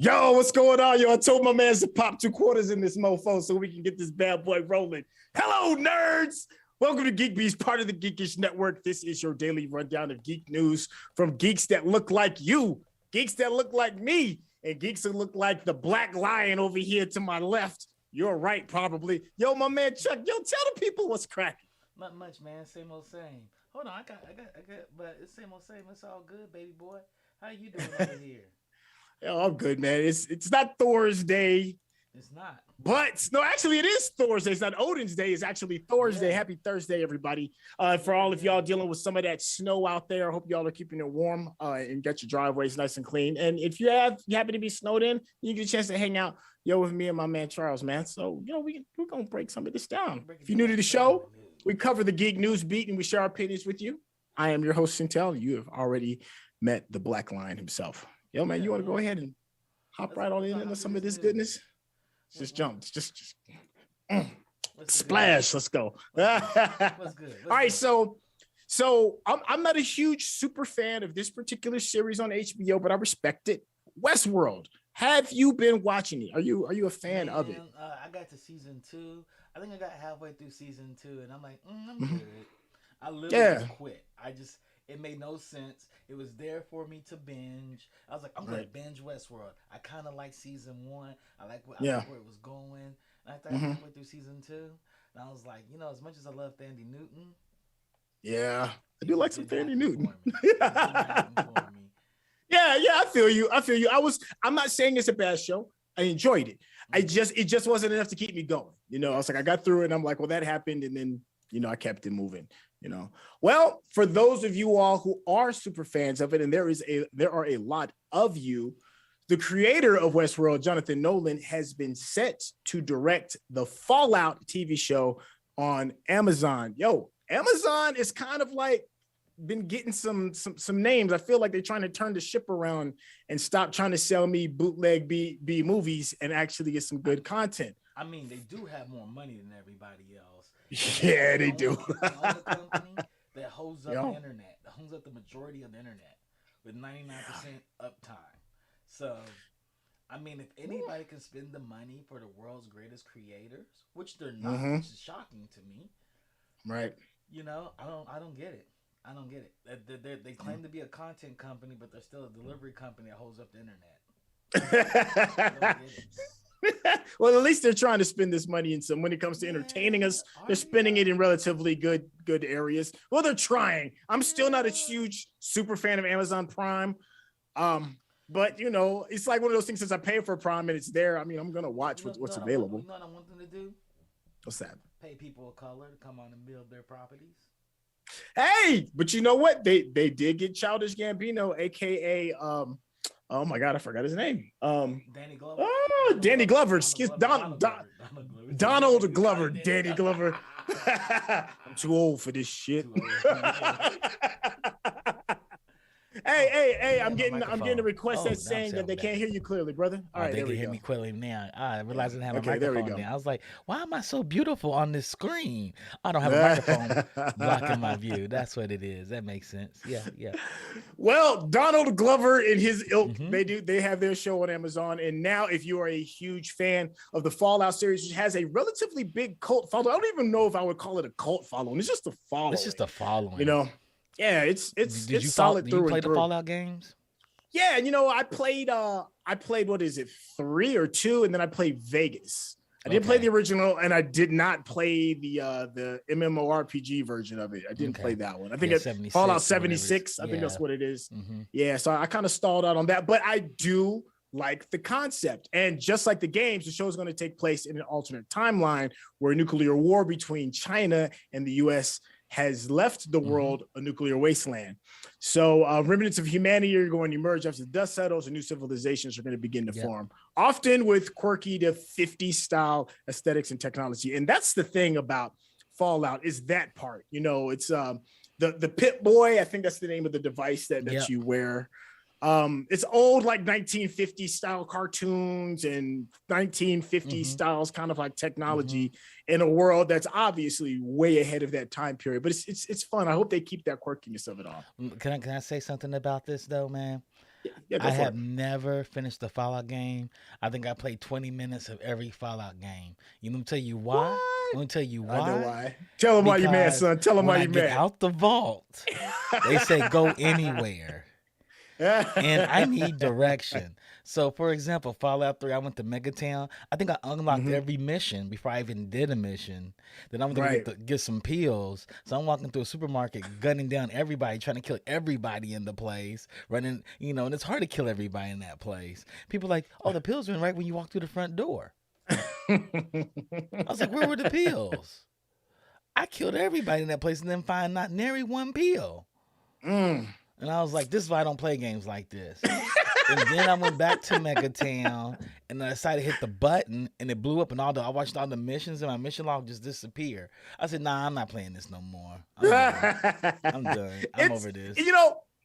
Yo, what's going on? Yo, I told my man to pop 2 quarters in this mofo so we can get this bad boy rolling. Hello, nerds. Welcome to GeekBeast, part of the Geekish Network. This is your daily rundown of geek news from geeks that look like you, geeks that look like me, and geeks that look like the black lion over here to my left. You're right, probably. Yo, my man Chuck, yo, tell the people what's cracking. Not much, man. Same old same. Hold on, I got, but it's same old same. It's all good, baby boy. How you doing over here? Yo, I'm good, man. It's not Thor's Day. It's not. But no, actually, it is Thor's Day. It's not Odin's Day. It's actually Thor's Day. Happy Thursday, everybody. For all of y'all dealing with some of that snow out there, I hope y'all are keeping it warm and get your driveways nice and clean. And if you happen to be snowed in, you get a chance to hang out, with me and my man Charles, man. So, we're going to break some of this down. If you're new to the show, we cover the geek news beat and we share our opinions with you. I am your host, Sintel. You have already met the Black Lion himself. Yo, man, you want to go ahead and hop right on into some of this goodness? Just jump. Just splash. Let's go. What's good? All right, so I'm not a huge super fan of this particular series on HBO, but I respect it. Westworld. Have you been watching it? Are you a fan of it? I got to season 2. I think I got halfway through season 2, and I'm like, I'm good. I literally just quit. It made no sense. It was there for me to binge. I was like, I'm gonna binge Westworld. I kind of like season 1. I like where it was going. And I thought I went through season 2, and I was like, as much as I love Thandie Newton, I do like some Thandie Newton. Yeah, I feel you. I'm not saying it's a bad show. I enjoyed it. It just wasn't enough to keep me going. I was like, I got through it, and I'm like, well, that happened, and then I kept it moving. Well, for those of you all who are super fans of it, and there are a lot of you, the creator of Westworld, Jonathan Nolan, has been set to direct the Fallout TV show on Amazon. Yo, Amazon is kind of like been getting some names. I feel like they're trying to turn the ship around and stop trying to sell me bootleg B movies and actually get some good content. I mean, they do have more money than everybody else. Yeah, they do. The company that holds up the internet, that holds up the majority of the internet with 99% uptime. So, I mean, if anybody can spend the money for the world's greatest creators, which they're not, which is shocking to me. Right. I don't get it. I don't get it. They claim to be a content company, but they're still a delivery company that holds up the internet. I don't get it. Well, at least they're trying to spend this money in some. When it comes to entertaining us, they're spending it in relatively good areas. Well, they're trying. I'm still not a huge super fan of Amazon Prime, but it's like one of those things. Since I pay for Prime and it's there, I mean, I'm gonna watch what's available. You know what I want them to do? What's that? Pay people of color to come on and build their properties. Hey, but you know what? They did get Childish Gambino, aka oh my God, I forgot his name. Danny Glover. Oh, Danny Glover. Excuse Donald Glover. Danny Glover. I'm too old for this shit. Hey, I'm getting a request that's saying that they can't hear you clearly, brother. All right, they can hear me clearly now. I realized I didn't have a microphone now. I was like, why am I so beautiful on this screen? I don't have a microphone blocking my view. That's what it is. That makes sense. Yeah. Well, Donald Glover and his ilk, they have their show on Amazon. And now if you are a huge fan of the Fallout series, which has a relatively big cult following, I don't even know if I would call it a cult following. It's just a following. It's just a following. Yeah, it's solid through and through. Did you play the Fallout games? Yeah, I played what is it, 3 or 2, and then I played Vegas. I didn't play the original, and I did not play the MMORPG version of it. I didn't play that one. I think it's Fallout 76. I think that's what it is. Yeah, so I kind of stalled out on that, but I do like the concept. And just like the games, the show is going to take place in an alternate timeline where a nuclear war between China and the U.S. has left the world a nuclear wasteland. So remnants of humanity are going to emerge after the dust settles and new civilizations are going to begin to form, often with quirky to 50s style aesthetics and technology. And that's the thing about Fallout is that part. It's the Pit Boy. I think that's the name of the device that you wear. It's old, like 1950s style cartoons and 1950s styles, kind of like technology in a world that's obviously way ahead of that time period. But it's fun. I hope they keep that quirkiness of it all. Can I say something about this though, man? Yeah, go I for have it. never finished a Fallout game. I think I played 20 minutes of every Fallout game. You know, let me tell you why. What? Let me tell you I know why. why. Tell him why you mad, Because son. Tell him when why I you get mad. out the vault, they say go anywhere. And I need direction. So, for example, Fallout 3, I went to Megatown. I think I unlocked Hmm. every mission before I even did a mission. Then I'm going Right. to get some pills. So I'm walking through a supermarket, gunning down everybody, trying to kill everybody in the place. Running, and it's hard to kill everybody in that place. People are like, oh, the pills went right when you walk through the front door. I was like, where were the pills? I killed everybody in that place and then find not nary one pill. Mm. And I was like, this is why I don't play games like this. And then I went back to Megatown and I decided to hit the button and it blew up and I watched all the missions and my mission log just disappeared. I said, nah, I'm not playing this no more. I'm done. I'm done. I'm over this.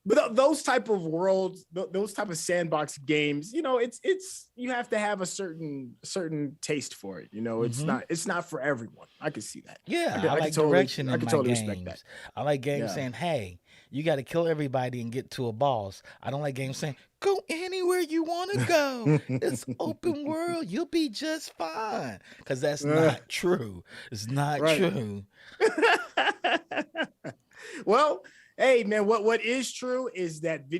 But those type of worlds, those type of sandbox games, it's you have to have a certain taste for it. It's not for everyone. I can see that. Yeah, I I like can totally, direction I in can my totally games. respect that. I like games Yeah. saying, hey, you got to kill everybody and get to a boss. I don't like games saying, go anywhere you want to go. It's open world. You'll be just fine. Because that's not true. It's not true. Well, hey man, what is true is that the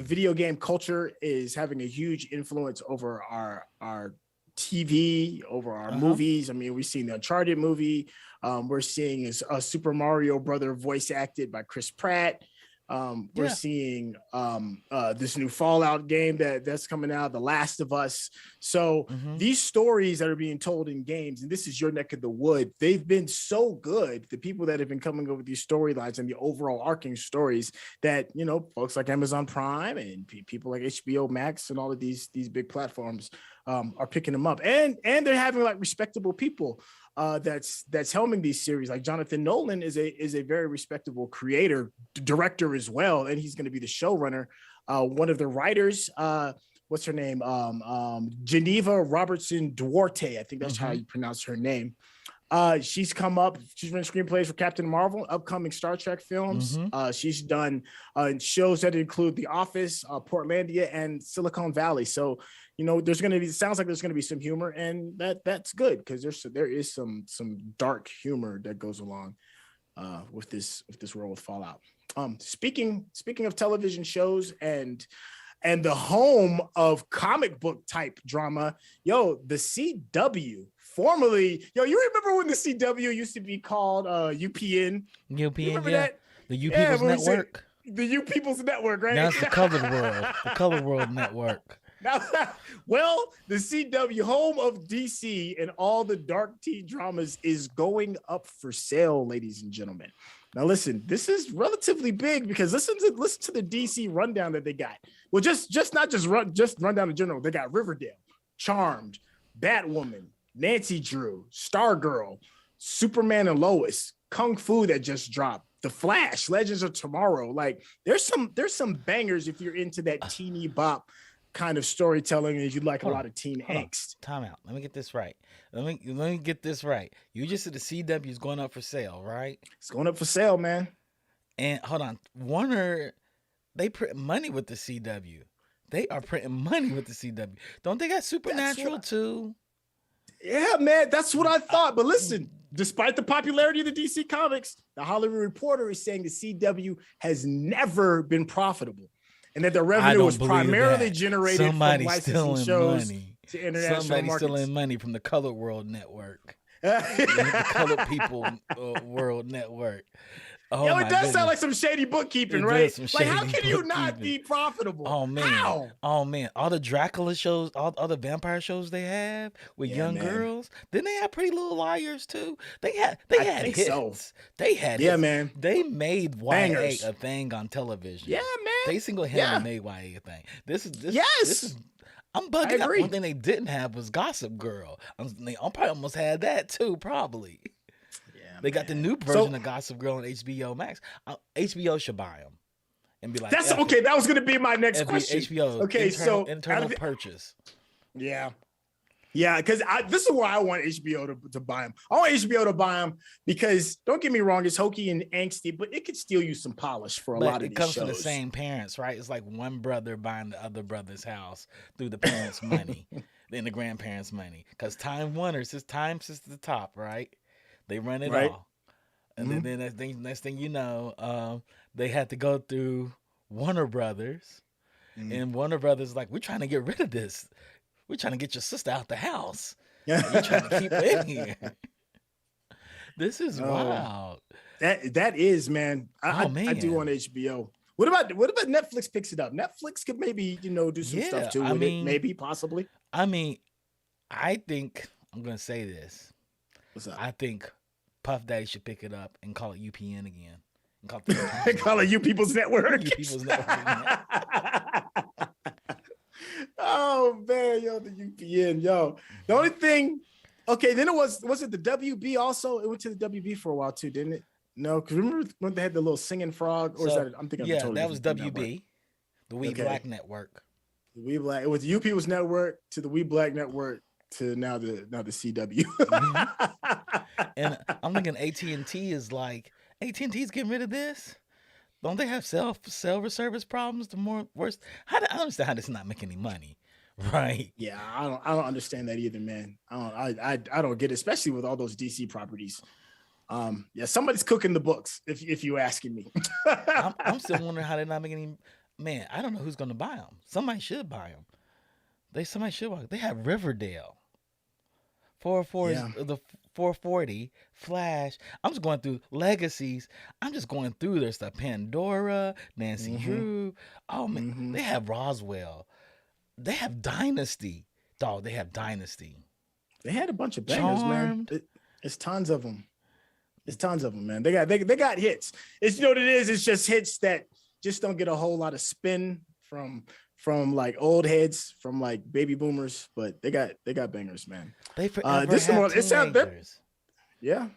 video game culture is having a huge influence over our TV, over our movies. I mean, we've seen the Uncharted movie. We're seeing a Super Mario Brother voice acted by Chris Pratt. We're seeing this new Fallout game that's coming out, The Last of Us. So these stories that are being told in games, and this is your neck of the wood, they've been so good. The people that have been coming up with these storylines and the overall arcing stories that, folks like Amazon Prime and people like HBO Max and all of these big platforms are picking them up. And they're having like respectable people that's helming these series. Like Jonathan Nolan is a very respectable creator, director as well, and he's going to be the showrunner. One of the writers, what's her name? Geneva Robertson Duarte, I think that's how you pronounce her name. She's come up. She's written screenplays for Captain Marvel, upcoming Star Trek films. She's done shows that include The Office, Portlandia, and Silicon Valley. So, sounds like there's going to be some humor, and that's good because there is some dark humor that goes along with this world with Fallout. Speaking of television shows and the home of comic book type drama, the CW. Formerly, you remember when the CW used to be called UPN? UPN, that? The U People's Network. The U People's Network, right? Now it's the Colored World. The Colored World Network. Well, the CW, home of DC and all the dark teen dramas, is going up for sale, ladies and gentlemen. Now, listen, this is relatively big because listen to the DC rundown that they got. Well, not just rundown in general. They got Riverdale, Charmed, Batwoman, Nancy Drew, Stargirl, Superman and Lois, Kung Fu that just dropped, The Flash, Legends of Tomorrow. Like there's some bangers if you're into that teeny bop kind of storytelling and you like a lot of teen angst. Time out. Let me get this right. Let me get this right. You just said the CW is going up for sale, right? It's going up for sale, man. And hold on, Warner, they print money with the CW. They are printing money with the CW. Don't they got Supernatural too? Yeah, man, that's what I thought. But listen, despite the popularity of the DC Comics, the Hollywood Reporter is saying the CW has never been profitable, and that the revenue was primarily generated from licensing shows to international Somebody's markets. stealing money from the Colored World Network, the Colored People World Network. Oh, it does sound like some shady bookkeeping, right? Like, how can you not be profitable? Oh man, how? Oh man, all the Dracula shows, all the vampire shows they have with young girls. Then they have Pretty Little Liars too. They had hits. So. They had hits. Man. They made YA a thing on television. Yeah, man. They single-handedly made YA a thing. This is. I'm bugging out. One thing they didn't have was Gossip Girl. They probably almost had that too, probably. They got the new version of Gossip Girl on HBO Max. HBO should buy them and be like, "That's okay." That was going to be my next question. HBO, okay, internal purchase. Yeah. Yeah, because this is where I want HBO to buy them. I want HBO to buy them because, don't get me wrong, it's hokey and angsty, but it could still use some polish for a lot of these shows. It comes from the same parents, right? It's like one brother buying the other brother's house through the parents' money, then the grandparents' money. Because Time Warner sits to the top, right? They run it all. And then next thing you know, they had to go through Warner Brothers. And Warner Brothers like, we're trying to get rid of this. We're trying to get your sister out the house. You're trying to keep her in here. This is wild. That is, man. I do want HBO. What about Netflix picks it up? Netflix could maybe, do some stuff too with it. Maybe, possibly. I mean, I think I'm gonna say this. What's up? I think Puff Daddy should pick it up and call it UPN again. And call it You People's Network. You People's Network. Oh man, yo, the UPN, yo. The only thing, okay, then it was it the WB also? It went to the WB for a while too, didn't it? No, because remember when they had the little singing frog? Or is that, I'm thinking, yeah, that was WB, the We Black Network. The We Black. It was the UP's network to the We Black Network to now the CW. And I'm thinking AT&T is like, AT&T's getting rid of this. Don't they have cell service problems? The more worse. I don't understand how this is not making any money, right? Yeah, I don't understand that either, man. I don't get it, especially with all those DC properties. Yeah, somebody's cooking the books, if you asking me. I'm still wondering how they're not making any. Man, I don't know who's going to buy them. Somebody should buy them. Somebody should buy them. They have Riverdale. 404 is the 440 Flash. I'm just going through Legacies. I'm just going through their stuff. Pandora, Nancy Drew. Oh man, they have Roswell. They have Dynasty. Dog, they have Dynasty. They had a bunch of bangers, man. It's tons of them. Man. They got hits. It's what it is. It's just hits that just don't get a whole lot of spin from like old heads, from like baby boomers, but they got bangers, man. They forever have teenagers. Yeah.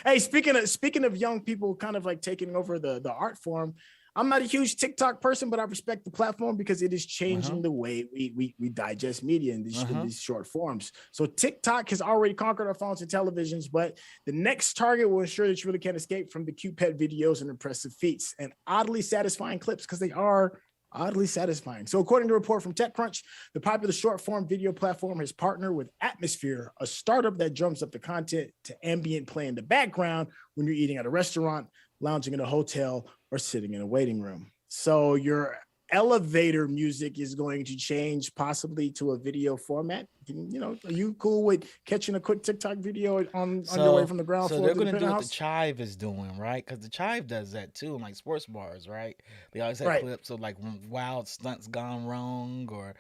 Hey, speaking of young people kind of like taking over the art form, I'm not a huge TikTok person, but I respect the platform because it is changing the way we digest media in these short forms. So TikTok has already conquered our phones and televisions, but the next target will ensure that you really can't escape from the cute pet videos and impressive feats and oddly satisfying clips, because they are oddly satisfying. So according to a report from TechCrunch, the popular short form video platform has partnered with Atmosphere, a startup that drums up the content to ambient play in the background when you're eating at a restaurant, lounging in a hotel, or sitting in a waiting room. So your elevator music is going to change possibly to a video format. Are you cool with catching a quick TikTok video on your way from the ground floor? So they're going to do what the Chive is doing, right? Because the Chive does that too, in like sports bars, right? They always have clips of like wild stunts gone wrong, or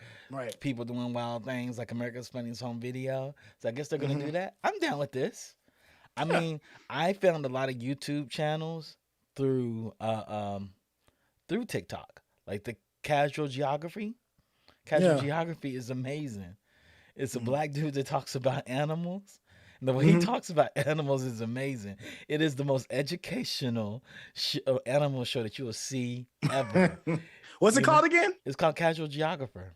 people doing wild things, like America's Funniest Home Video. So I guess they're going to do that. I'm down with this. I mean, I found a lot of YouTube channels through TikTok, like the Casual Geography. Geography is amazing. It's a black dude that talks about animals. And the way he talks about animals is amazing. It is the most educational animal show that you will see ever. What's it called again? It's called Casual Geographer.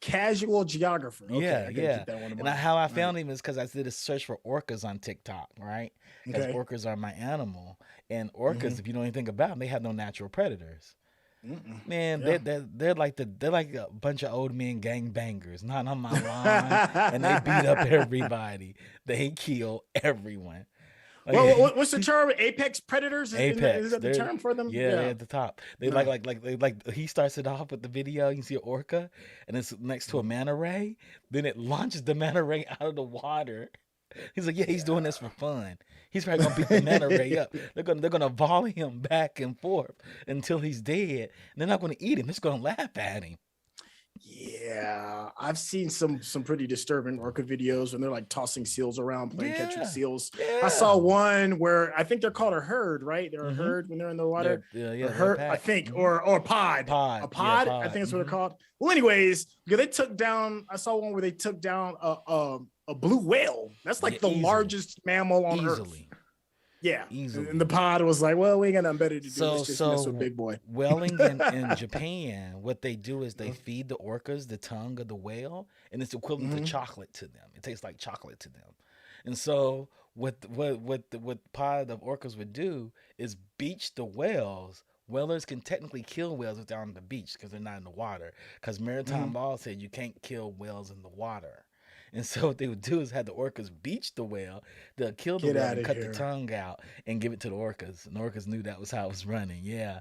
Casual Geographer. Okay, yeah. And how I found him is because I did a search for orcas on TikTok, right? Because orcas are my animal. And orcas, if you know anything about them, they have no natural predators. Man, they're like a bunch of old men gangbangers, not on my line, and they beat up everybody. They kill everyone. Well, what's the term? Apex predators? Apex. Is that the term for them? Yeah, they're at the top. They like he starts it off with the video. You can see an orca, and it's next to a manta ray. Then it launches the manta ray out of the water. He's like, he's doing this for fun. He's probably gonna beat the manta ray up. They're gonna volley him back and forth until he's dead. And they're not gonna eat him. They're just gonna laugh at him. Yeah, I've seen some pretty disturbing orca videos when they're like tossing seals around, playing catch with seals. Yeah. I saw one where I think they're called a herd, right? They're a herd when they're in the water. A herd, I think, or pod. A pod. I think that's what they're called. Well, anyways, they took down. I saw one where they took down a blue whale. That's like the largest mammal on Earth. Yeah. Easily. And the pod was like, well, we ain't got nothing better to do. Let's just mess with Big Boy. Whaling in Japan, what they do is they feed the orcas the tongue of the whale, and it's equivalent to chocolate to them. It tastes like chocolate to them. And so what pod of orcas would do is beach the whales. Whalers can technically kill whales if they're on the beach because they're not in the water. Because maritime law said you can't kill whales in the water. And so what they would do is have the orcas beach the whale. They'll kill the whale and cut the tongue out and give it to the orcas. And the orcas knew that was how it was running. Yeah.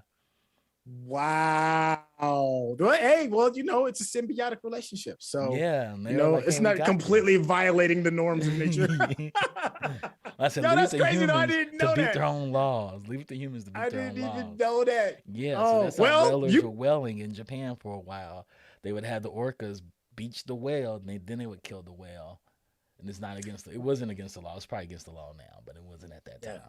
Wow. Hey, well, it's a symbiotic relationship. So, yeah, like, it's not completely violating the norms of nature. I said, that's crazy. I didn't know to beat their own laws. Leave it to humans to beat their own laws. I didn't even know that. Yeah, so that's how whalers were whaling in Japan for a while. They would have the orcas beach the whale, and then they would kill the whale. And it's not it wasn't against the law. It's probably against the law now, but it wasn't at that time.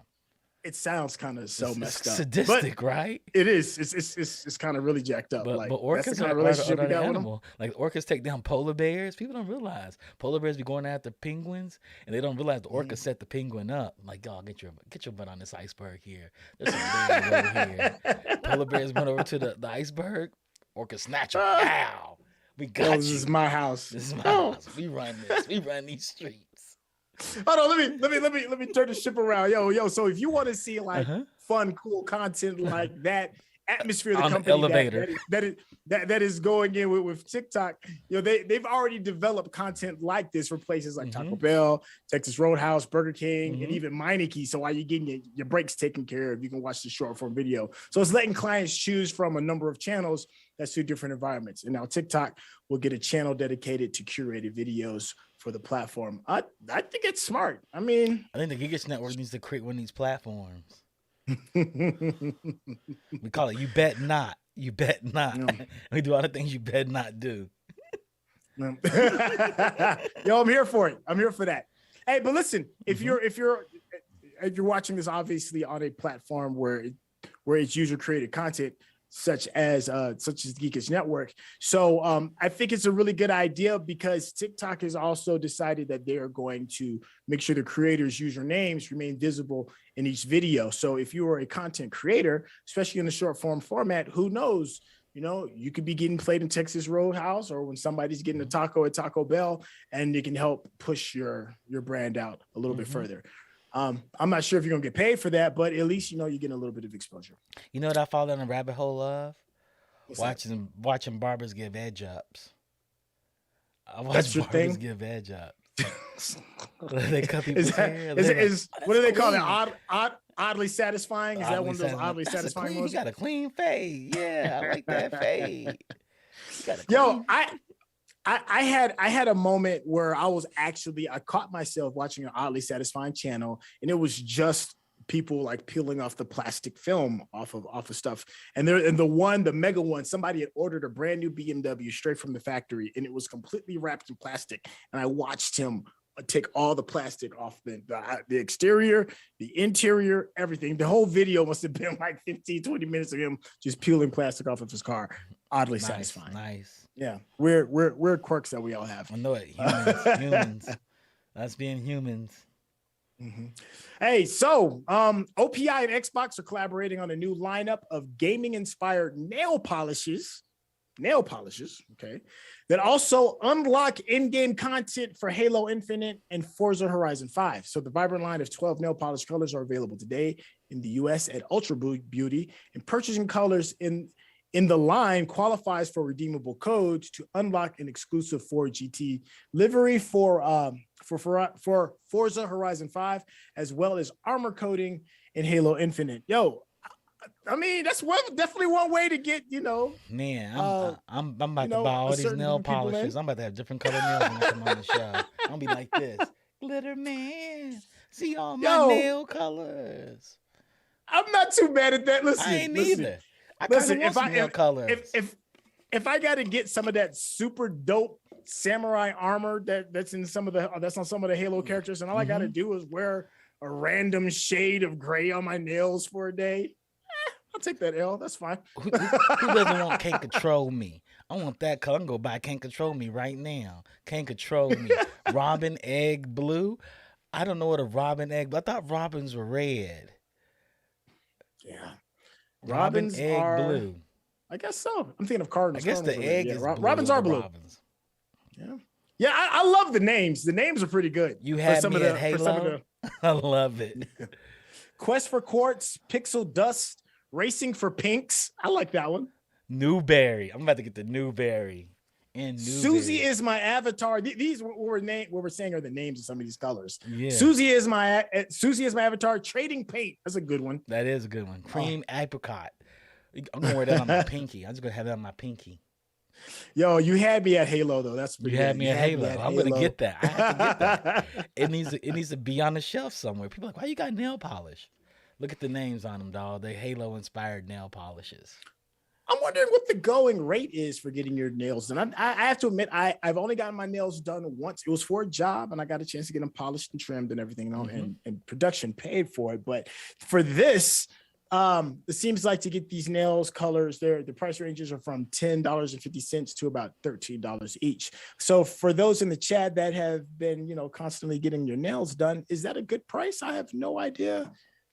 It sounds kind of messed up. Sadistic, right? It is. It's kind of really jacked up. But orcas that's the kind of relationship are animal. Like orcas take down polar bears. People don't realize polar bears be going after penguins, and they don't realize the orcas set the penguin up. Like, oh, get your butt on this iceberg here. There's some bears over here. Polar bears went over to the iceberg. Orcas snatch them. Ow! We got you. This is my house. This is my house. We run this. We run these streets. Hold on, let me turn the ship around. Yo. So if you want to see like fun, cool content like that, atmosphere of the company elevator that is going in with TikTok, they've already developed content like this for places like Taco Bell, Texas Roadhouse, Burger King, and even Meineke. So while you're getting your breaks taken care of, you can watch the short form video. So it's letting clients choose from a number of channels that suit different environments. And now TikTok will get a channel dedicated to curated videos for the platform. I think it's smart. I think the GeekBeast Network needs to create one of these platforms. We call it You Bet Not. You Bet Not. Yeah. We do all the things you bet not do. Yo, I'm here for it. I'm here for that. Hey, but listen, if you're watching this obviously on a platform where it's user created content, such as the GeekBeast Network. So I think it's a really good idea because TikTok has also decided that they are going to make sure the creators' usernames remain visible in each video. So if you are a content creator, especially in the short form format, who knows, you could be getting played in Texas Roadhouse or when somebody's getting a taco at Taco Bell, and it can help push your brand out a little bit further. I'm not sure if you're gonna get paid for that, but at least you're getting a little bit of exposure. You know what I fall down a rabbit hole of? Watching barbers give edge ups. I watch barbers give edge ups. They cut people's hair. What do they call it? Oddly satisfying? Is that one of those oddly satisfying ones? You got a clean fade. Yeah, I like that fade. Yo, I had a moment where I caught myself watching an oddly satisfying channel, and it was just people like peeling off the plastic film off of stuff. And the mega one, somebody had ordered a brand new BMW straight from the factory, and it was completely wrapped in plastic. And I watched him take all the plastic off the exterior, the interior, everything. The whole video must have been like 15, 20 minutes of him just peeling plastic off of his car. Oddly satisfying. Nice. Yeah, we're quirks that we all have. I know it. Humans. That's being humans. Hey, so OPI and Xbox are collaborating on a new lineup of gaming-inspired nail polishes, okay, that also unlock in-game content for Halo Infinite and Forza Horizon 5. So the vibrant line of 12 nail polish colors are available today in the US at Ultra Beauty, and purchasing colors in the line qualifies for redeemable codes to unlock an exclusive Ford GT livery for Forza Horizon 5, as well as armor coating in Halo Infinite. Yo, that's definitely one way to get, Man, I'm about to buy all these nail polishes. I'm about to have different color nails when I come on the show. I'm gonna be like this. Glitter man, see all my nail colors. I'm not too mad at that. Listen, I ain't either. If I got to get some of that super dope samurai armor that's on some of the Halo characters, and all I got to do is wear a random shade of gray on my nails for a day, I'll take that L. That's fine. Who doesn't want Can't Control Me? I want that color. I'm gonna go buy Can't Control Me right now. Can't Control Me. Robin Egg Blue. I don't know what a robin egg, but I thought robins were red. Yeah. Robin Robins egg are, blue. I guess so. I'm thinking of I cardinals. guess Cardinals the are red. egg Yeah, is blue robins of are the blue. robins. Yeah. Yeah, I love the names. The names are pretty good. You had me at Halo. For some of the I love it. Quest for Quartz, Pixel Dust, Racing for Pinks. I like that one. Newberry. I'm about to get the Newberry. Susie is my avatar. These what we're saying are the names of some of these colors. Yeah. Susie is my avatar. Trading Paint. That's a good one. That is a good one. Cream apricot. I'm gonna wear that on my pinky. I'm just gonna have that on my pinky. Yo, you had me at Halo though. That's pretty. You had me at Halo. I'm gonna get that. I have to get that. It needs to be on the shelf somewhere. People are like, why you got nail polish? Look at the names on them, dog. They're Halo inspired nail polishes. I'm wondering what the going rate is for getting your nails done. I have to admit, I've only gotten my nails done once. It was for a job, and I got a chance to get them polished and trimmed and everything, and production paid for it. But for this, it seems like to get these nails colors, the price ranges are from $10.50 to about $13 each. So for those in the chat that have been, constantly getting your nails done, is that a good price? I have no idea.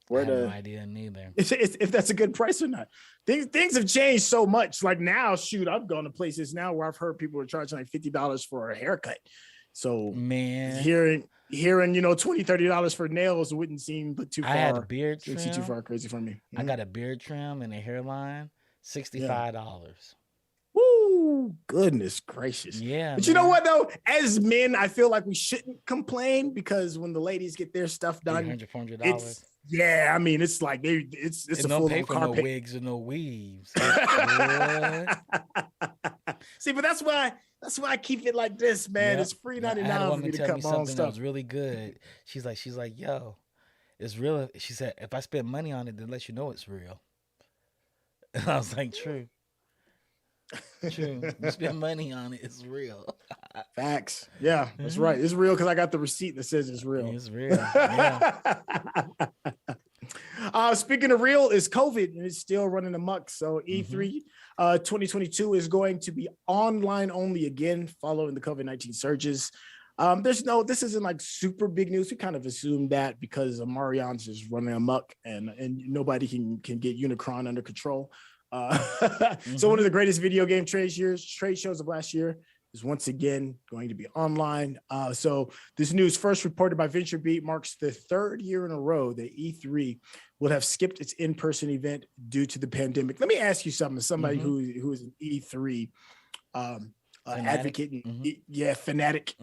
I have no idea neither. If that's a good price or not. Things have changed so much. Like now, shoot, I've gone to places now where I've heard people are charging like $50 for a haircut. So man, hearing $20-$30 for nails wouldn't seem too far. I had a beard trim. Too far crazy for me. I got a beard trim and a hairline, $65. Woo! Goodness gracious. Yeah. But man, you know what though? As men, I feel like we shouldn't complain because when the ladies get their stuff done, $400. Yeah, I mean, it's like it's a full pay for carpet. No wigs or no weaves. See, but that's why I keep it like this, man. Yep. It's free 99 for me to cut my own stuff. That was really good. She's like, yo, it's real. She said, if I spend money on it, then let you know it's real. And I was like, true. You spend money on it, it's real. Facts. Yeah, that's right. It's real because I got the receipt that says it's real. It's real. Yeah. Speaking of real, is COVID and it's still running amok. So E3 2022 is going to be online only again following the COVID-19 surges. This isn't like super big news. We kind of assumed that because Marion's is running amok and nobody can get Unicron under control. So one of the greatest video game trade shows of last year is once again going to be online. So this news, first reported by VentureBeat, marks the third year in a row that E3 will have skipped its in-person event due to the pandemic. Let me ask you something. Somebody who is an E3 advocate, fanatic.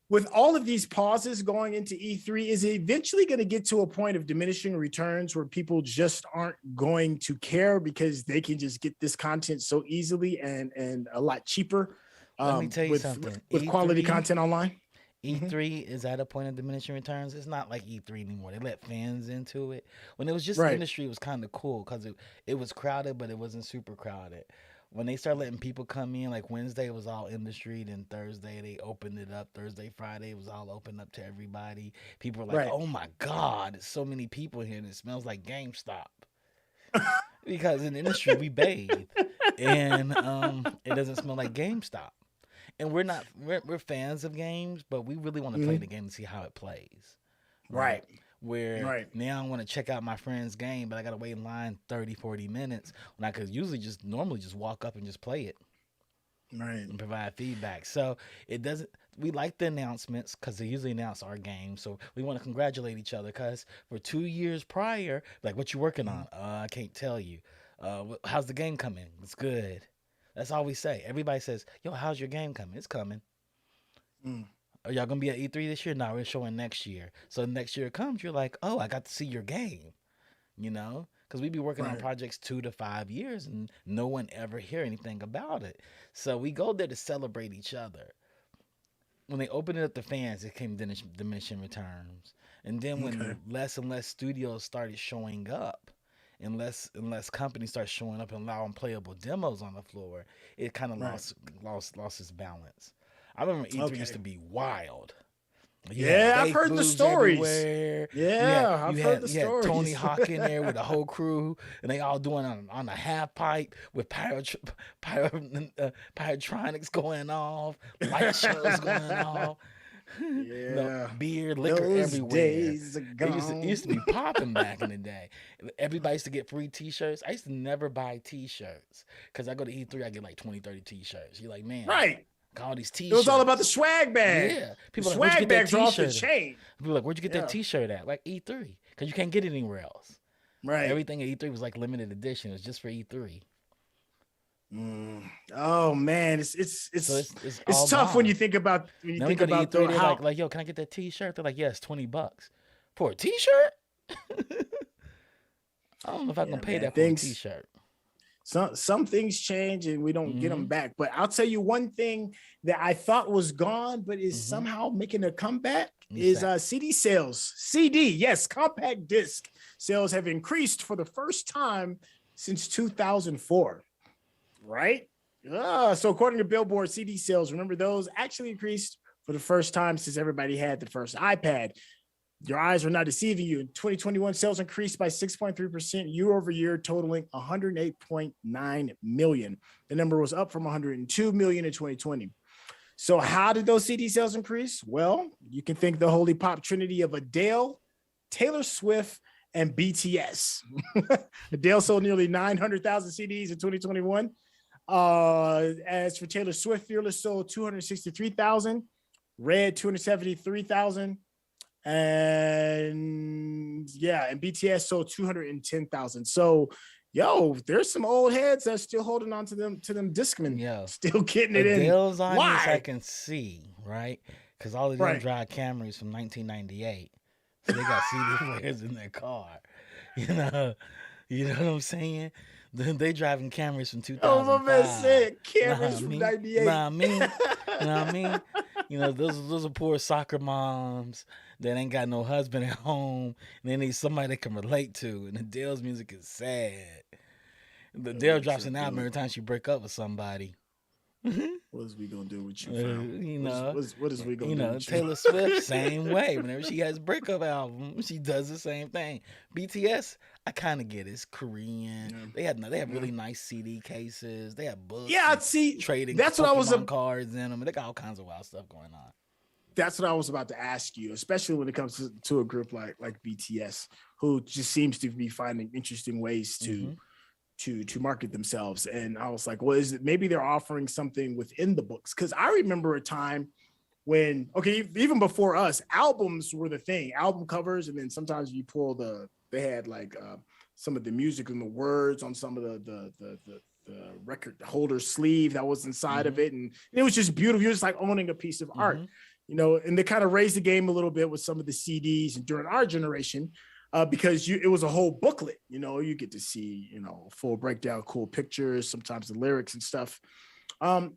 With all of these pauses going into E3, is it eventually going to get to a point of diminishing returns where people just aren't going to care because they can just get this content so easily and a lot cheaper? Let me tell you something. With quality content online? E3 is at a point of diminishing returns. It's not like E3 anymore. They let fans into it. When it was just the industry, it was kind of cool because it was crowded, but it wasn't super crowded. When they started letting people come in, like Wednesday was all industry, then Thursday they opened it up. Thursday, Friday it was all open up to everybody. People were like, oh my God, there's so many people here and it smells like GameStop. Because in the industry we bathe and it doesn't smell like GameStop. And we're fans of games, but we really want to play the game and see how it plays. Right. Where now I want to check out my friend's game, but I got to wait in line 30, 40 minutes when I could usually normally just walk up and just play it. Right. And provide feedback. So we like the announcements because they usually announce our game. So we want to congratulate each other because for 2 years prior, like, what you working on? I can't tell you. How's the game coming? It's good. That's all we say. Everybody says, yo, how's your game coming? It's coming. Are y'all going to be at E3 this year? No, we're showing next year. So next year comes, you're like, oh, I got to see your game, Because we be working on projects 2 to 5 years and no one ever hear anything about it. So we go there to celebrate each other. When they opened it up to fans, it came diminishing returns. And then when less and less studios started showing up, and less companies start showing up and allowing playable demos on the floor, it kind of lost its balance. I remember E3 used to be wild. I've heard the stories. Everywhere. Yeah, I've heard the stories. You had Tony Hawk in there with a whole crew, and they all doing on a half pipe with pyrotronics going off, light shows going off. Yeah. Beer, liquor Those everywhere. days are gone. It used to be popping back in the day. Everybody used to get free t-shirts. I used to never buy t-shirts because I go to E3, I get like 20, 30 t-shirts. You're like, man, Right. got all these t-shirts. It was all about the swag bag. Yeah. The People are like, where'd you swag get that bags are off the t-shirt? chain. People are like, where'd you get that t-shirt at? Like E3. Because you can't get it anywhere else. Right. Everything at E3 was like limited edition. It was just for E3. Oh man, it's tough gone. when you think about E3, like, yo, can I get that t-shirt? They're like, yes, $20 for a t-shirt. I don't know if I'm gonna pay that for a t-shirt. Some things change and we don't get them back. But I'll tell you one thing that I thought was gone, but is somehow making a comeback is CD sales. CD, yes, compact disc sales have increased for the first time since 2004. Right? So according to Billboard, CD sales, remember those actually increased for the first time since everybody had the first iPad. Your eyes are not deceiving you. In 2021, sales increased by 6.3% year over year, totaling 108.9 million. The number was up from 102 million in 2020. So how did those CD sales increase? Well, you can think the holy pop trinity of Adele, Taylor Swift, and BTS. Adele sold nearly 900,000 CDs in 2021. As for Taylor Swift, Fearless sold 263,000, Red 273,000, and BTS sold 210,000. So, there's some old heads that's still holding on to them Discmen, still getting it Adele's in. On Why? this I can see, right? Because all of them drive Camrys from 1998, so they got CD players in their car. You know what I'm saying? They driving Camrys from 2005. Oh, my man said Camrys from 98. You know what I mean? Those are poor soccer moms that ain't got no husband at home, and they need somebody they can relate to. And Adele's music is sad. Adele drops an album every time she break up with somebody. What is we gonna do with you, fam? What is we gonna do with Taylor you? Swift, same way. Whenever she has breakup album, she does the same thing. BTS, I kind of get it. It's Korean. They have really nice CD cases. They have books. Yeah, see, trading. That's what I was cards in them. They got all kinds of wild stuff going on. That's what I was about to ask you, especially when it comes to a group like BTS, who just seems to be finding interesting ways to market themselves. And I was like, well, is it maybe they're offering something within the books? Because I remember a time when, even before us, albums were the thing, album covers, and then sometimes you pull they had like some of the music and the words on some of the record holder sleeve that was inside of it, and it was just beautiful. You're just like owning a piece of art, and they kind of raised the game a little bit with some of the CDs and during our generation. Because it was a whole booklet, you get to see, full breakdown, cool pictures, sometimes the lyrics and stuff. Are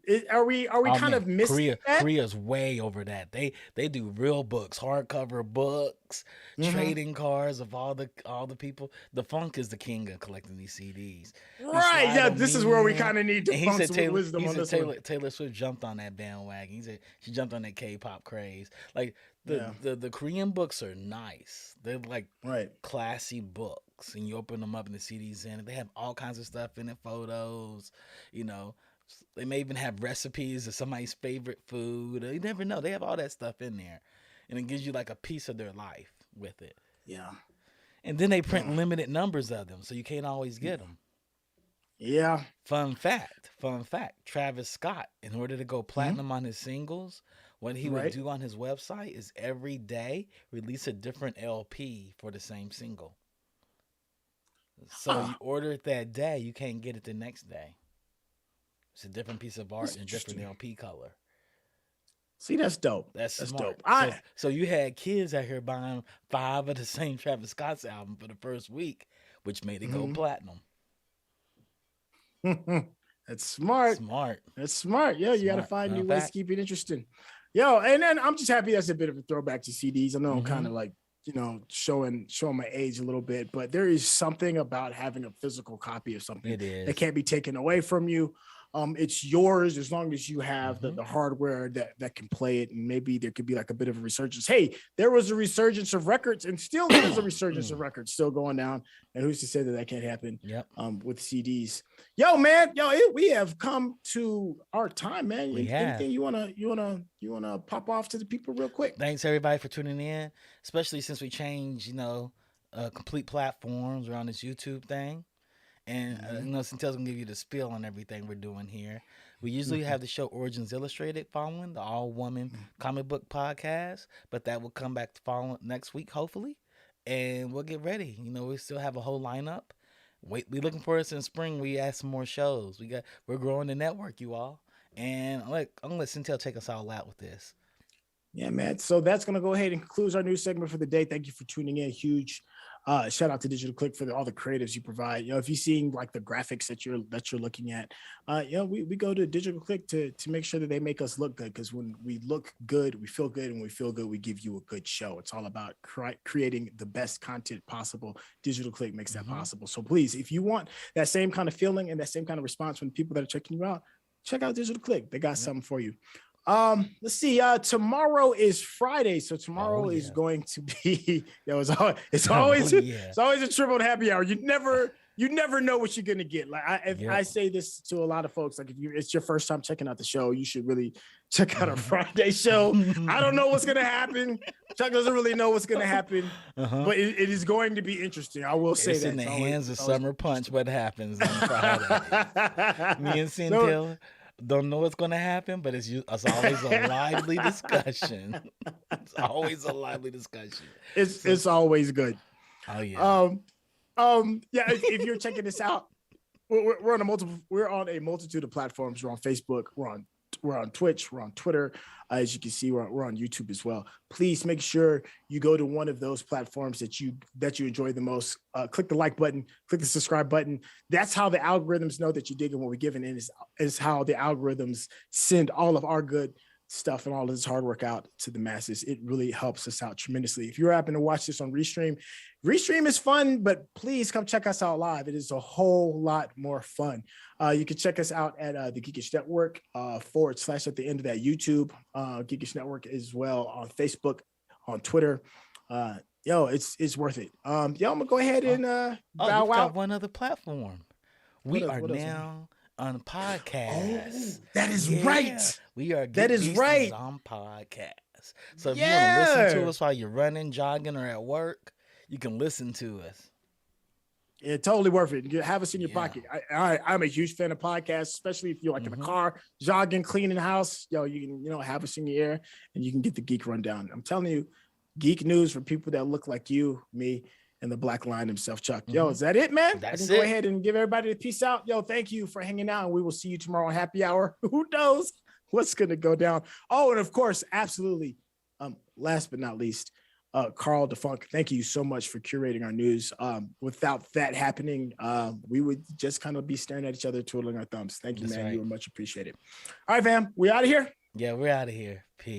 we kind of missing that? Korea's way over that. They do real books, hardcover books, trading cards of all the people. The Funk is the king of collecting these CDs. Right. Yeah, this is where we kind of need to funk some wisdom on this one. Taylor Swift jumped on that bandwagon. He said she jumped on that K-pop craze. Like the Korean books are nice. They're like classy books, and you open them up and the CDs in it. They have all kinds of stuff in it, photos, They may even have recipes of somebody's favorite food. You never know. They have all that stuff in there. And it gives you like a piece of their life with it. Yeah. And then they print limited numbers of them, so you can't always get them. Yeah. Fun fact. Travis Scott, in order to go platinum on his singles, what he would do on his website is every day release a different LP for the same single. So you order it that day, you can't get it the next day. It's a different piece of art and a different LP color. See, that's dope. That's dope. So you had kids out here buying 5 of the same Travis Scott's album for the first week, which made it go platinum. That's smart. That's smart. Yeah, you got to find new ways to keep it interesting. And then I'm just happy that's a bit of a throwback to CDs. I know I'm kind of like, showing my age a little bit, but there is something about having a physical copy of something that can't be taken away from you. It's yours as long as you have the hardware that can play it. And maybe there could be like a bit of a resurgence. Hey, there was a resurgence of records, and still there's a resurgence of records still going down. And who's to say that can't happen? With CDs. Yo, man, we have come to our time, man. Anything you wanna pop off to the people real quick? Thanks everybody for tuning in, especially since we changed, complete platforms. We're on this YouTube thing. And Centel's gonna give you the spiel on everything we're doing here. We usually have the show Origins Illustrated following the all-woman comic book podcast, but that will come back to follow next week, hopefully. And we'll get ready. We still have a whole lineup. Be looking for us in spring. We add some more shows. We're growing the network, you all. And I'm gonna let Centel take us all out with this. Yeah, man. So that's gonna go ahead and conclude our news segment for the day. Thank you for tuning in. Huge shout out to Digital Click for all the creatives you provide. If you're seeing like the graphics that you're looking at, we go to Digital Click to make sure that they make us look good, because when we look good, we feel good, and when we feel good, we give you a good show. It's all about creating the best content possible. Digital Click makes that possible. So please, if you want that same kind of feeling and that same kind of response from the people that are checking you out, check out Digital Click. They got something for you. Let's see. Tomorrow is Friday, so tomorrow is going to be. It's always a triple happy hour. You never know what you're gonna get. Like I say this to a lot of folks. Like if it's your first time checking out the show, you should really check out a Friday show. I don't know what's gonna happen. Chuck doesn't really know what's gonna happen, but it is going to be interesting. I will say it's that. In the hands of Summer Punch. What happens on Friday? Me and Centel don't know what's going to happen, but it's always a lively discussion. It's always a lively discussion. It's always good. Oh yeah. If you're checking this out, we're on a multitude of platforms. We're on Facebook. We're on Twitch. We're on Twitter. As you can see, we're on YouTube as well. Please make sure you go to one of those platforms that you enjoy the most. Click the like button, click the subscribe button. That's how the algorithms know that you're digging what we're giving in. Is how the algorithms send all of our good stuff and all of this hard work out to the masses. It really helps us out tremendously. If you're happen to watch this on Restream is fun, but please come check us out live. It is a whole lot more fun. You can check us out at the Geekish Network / at the end of that YouTube, Geekish Network as well, on Facebook, on Twitter. It's worth it. I'm gonna go ahead and bow out. One other platform. We are now on podcast. Oh, that is right. We are. That is right. On podcast. So if you want to listen to us while you're running, jogging, or at work, you can listen to us. Yeah, totally worth it. Have us in your pocket. I'm a huge fan of podcasts, especially if you're like in the car, jogging, cleaning the house. You can have us in your ear, and you can get the geek rundown. I'm telling you, geek news for people that look like you, me, and the Black Lion himself, Chuck. Is that it, man? That's I can go ahead and give everybody a peace out. Thank you for hanging out, and we will see you tomorrow on Happy Hour. Who knows what's going to go down? Oh, and of course, absolutely. Last but not least, Carl DeFunk, thank you so much for curating our news. Without that happening, we would just kind of be staring at each other, twiddling our thumbs. Thank you, man. Right. You were much appreciated. All right, fam. We out of here? Yeah, we're out of here.